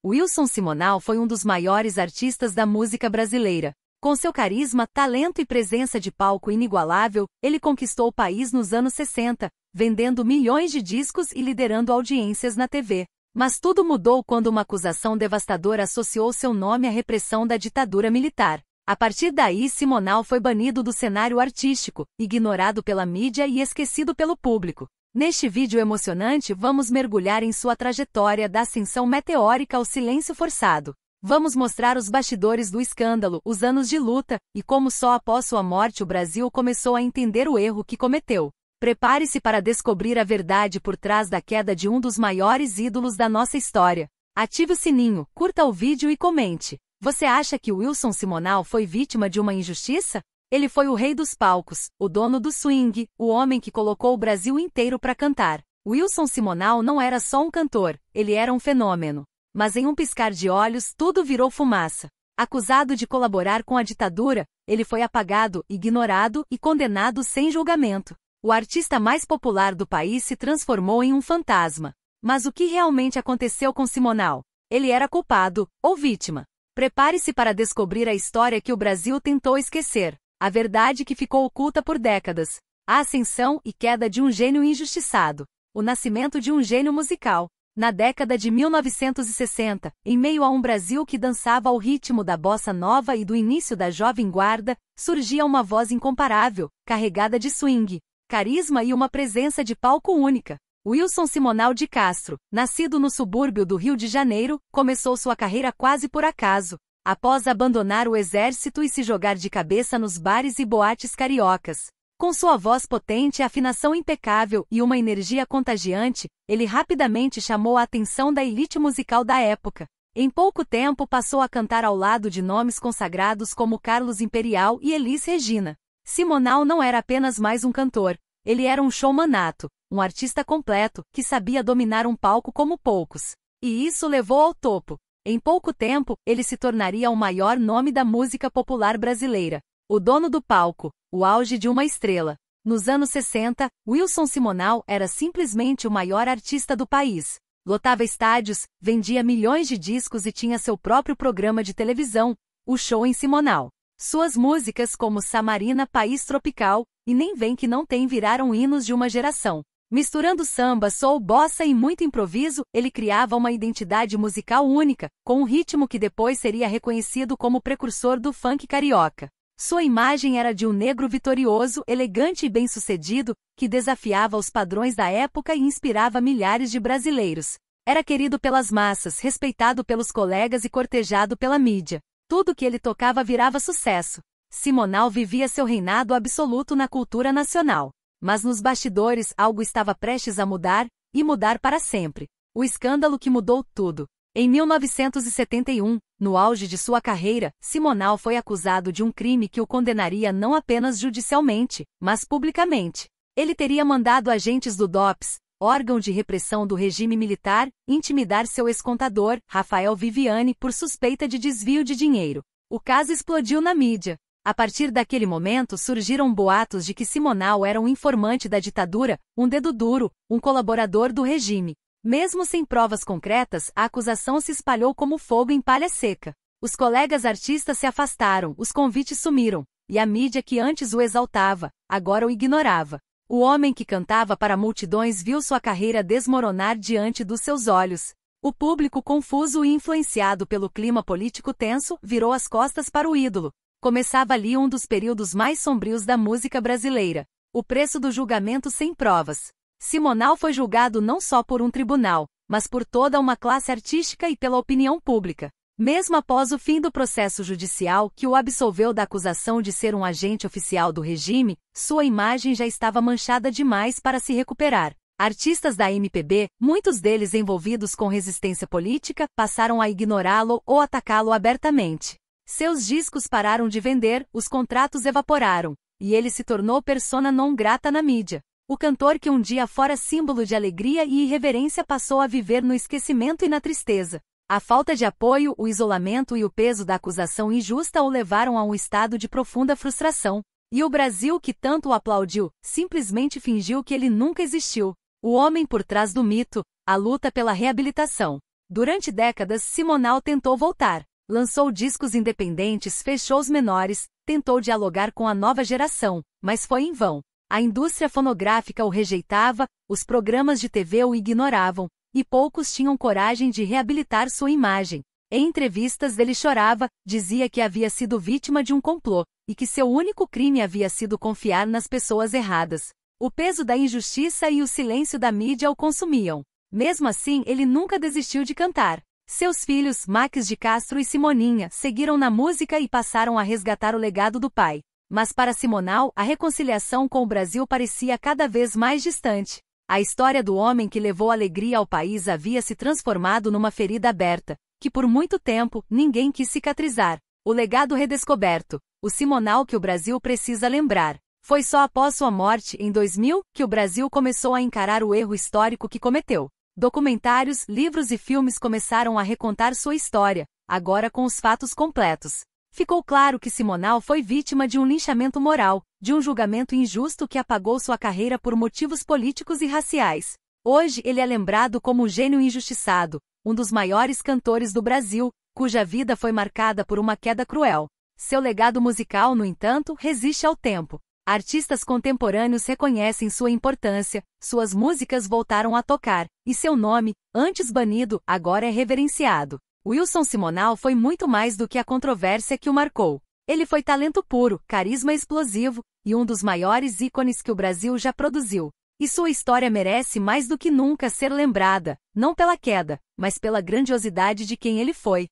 Wilson Simonal foi um dos maiores artistas da música brasileira. Com seu carisma, talento e presença de palco inigualável, ele conquistou o país nos anos 60, vendendo milhões de discos e liderando audiências na TV. Mas tudo mudou quando uma acusação devastadora associou seu nome à repressão da ditadura militar. A partir daí, Simonal foi banido do cenário artístico, ignorado pela mídia e esquecido pelo público. Neste vídeo emocionante, vamos mergulhar em sua trajetória da ascensão meteórica ao silêncio forçado. Vamos mostrar os bastidores do escândalo, os anos de luta, e como só após sua morte o Brasil começou a entender o erro que cometeu. Prepare-se para descobrir a verdade por trás da queda de um dos maiores ídolos da nossa história. Ative o sininho, curta o vídeo e comente. Você acha que Wilson Simonal foi vítima de uma injustiça? Ele foi o rei dos palcos, o dono do swing, o homem que colocou o Brasil inteiro para cantar. Wilson Simonal não era só um cantor, ele era um fenômeno. Mas em um piscar de olhos, tudo virou fumaça. Acusado de colaborar com a ditadura, ele foi apagado, ignorado e condenado sem julgamento. O artista mais popular do país se transformou em um fantasma. Mas o que realmente aconteceu com Simonal? Ele era culpado, ou vítima? Prepare-se para descobrir a história que o Brasil tentou esquecer. A verdade que ficou oculta por décadas. A ascensão e queda de um gênio injustiçado. O nascimento de um gênio musical. Na década de 1960, em meio a um Brasil que dançava ao ritmo da bossa nova e do início da jovem guarda, surgia uma voz incomparável, carregada de swing, carisma e uma presença de palco única. Wilson Simonal de Castro, nascido no subúrbio do Rio de Janeiro, começou sua carreira quase por acaso. Após abandonar o exército e se jogar de cabeça nos bares e boates cariocas. Com sua voz potente, afinação impecável e uma energia contagiante, ele rapidamente chamou a atenção da elite musical da época. Em pouco tempo passou a cantar ao lado de nomes consagrados como Carlos Imperial e Elis Regina. Simonal não era apenas mais um cantor, ele era um showman nato, um artista completo, que sabia dominar um palco como poucos. E isso levou ao topo. Em pouco tempo, ele se tornaria o maior nome da música popular brasileira. O dono do palco, o auge de uma estrela. Nos anos 60, Wilson Simonal era simplesmente o maior artista do país. Lotava estádios, vendia milhões de discos e tinha seu próprio programa de televisão, o Show em Simonal. Suas músicas como Samarina, País Tropical, e Nem Vem Que Não Tem viraram hinos de uma geração. Misturando samba, soul, bossa e muito improviso, ele criava uma identidade musical única, com um ritmo que depois seria reconhecido como precursor do funk carioca. Sua imagem era de um negro vitorioso, elegante e bem-sucedido, que desafiava os padrões da época e inspirava milhares de brasileiros. Era querido pelas massas, respeitado pelos colegas e cortejado pela mídia. Tudo que ele tocava virava sucesso. Simonal vivia seu reinado absoluto na cultura nacional. Mas nos bastidores algo estava prestes a mudar, e mudar para sempre. O escândalo que mudou tudo. Em 1971, no auge de sua carreira, Simonal foi acusado de um crime que o condenaria não apenas judicialmente, mas publicamente. Ele teria mandado agentes do DOPS, órgão de repressão do regime militar, intimidar seu ex-contador, Rafael Viviani, por suspeita de desvio de dinheiro. O caso explodiu na mídia. A partir daquele momento surgiram boatos de que Simonal era um informante da ditadura, um dedo duro, um colaborador do regime. Mesmo sem provas concretas, a acusação se espalhou como fogo em palha seca. Os colegas artistas se afastaram, os convites sumiram, e a mídia que antes o exaltava, agora o ignorava. O homem que cantava para multidões viu sua carreira desmoronar diante dos seus olhos. O público, confuso e influenciado pelo clima político tenso, virou as costas para o ídolo. Começava ali um dos períodos mais sombrios da música brasileira. O preço do julgamento sem provas. Simonal foi julgado não só por um tribunal, mas por toda uma classe artística e pela opinião pública. Mesmo após o fim do processo judicial que o absolveu da acusação de ser um agente oficial do regime, sua imagem já estava manchada demais para se recuperar. Artistas da MPB, muitos deles envolvidos com resistência política, passaram a ignorá-lo ou atacá-lo abertamente. Seus discos pararam de vender, os contratos evaporaram, e ele se tornou persona non grata na mídia. O cantor que um dia fora símbolo de alegria e irreverência passou a viver no esquecimento e na tristeza. A falta de apoio, o isolamento e o peso da acusação injusta o levaram a um estado de profunda frustração. E o Brasil, que tanto o aplaudiu, simplesmente fingiu que ele nunca existiu. O homem por trás do mito, a luta pela reabilitação. Durante décadas, Simonal tentou voltar. Lançou discos independentes, fez shows menores, tentou dialogar com a nova geração, mas foi em vão. A indústria fonográfica o rejeitava, os programas de TV o ignoravam, e poucos tinham coragem de reabilitar sua imagem. Em entrevistas ele chorava, dizia que havia sido vítima de um complô, e que seu único crime havia sido confiar nas pessoas erradas. O peso da injustiça e o silêncio da mídia o consumiam. Mesmo assim, ele nunca desistiu de cantar. Seus filhos, Max de Castro e Simoninha, seguiram na música e passaram a resgatar o legado do pai. Mas para Simonal, a reconciliação com o Brasil parecia cada vez mais distante. A história do homem que levou alegria ao país havia se transformado numa ferida aberta, que por muito tempo ninguém quis cicatrizar. O legado redescoberto, o Simonal que o Brasil precisa lembrar. Foi só após sua morte, em 2000, que o Brasil começou a encarar o erro histórico que cometeu. Documentários, livros e filmes começaram a recontar sua história, agora com os fatos completos. Ficou claro que Simonal foi vítima de um linchamento moral, de um julgamento injusto que apagou sua carreira por motivos políticos e raciais. Hoje ele é lembrado como o gênio injustiçado, um dos maiores cantores do Brasil, cuja vida foi marcada por uma queda cruel. Seu legado musical, no entanto, resiste ao tempo. Artistas contemporâneos reconhecem sua importância, suas músicas voltaram a tocar, e seu nome, antes banido, agora é reverenciado. Wilson Simonal foi muito mais do que a controvérsia que o marcou. Ele foi talento puro, carisma explosivo, e um dos maiores ícones que o Brasil já produziu. E sua história merece mais do que nunca ser lembrada, não pela queda, mas pela grandiosidade de quem ele foi.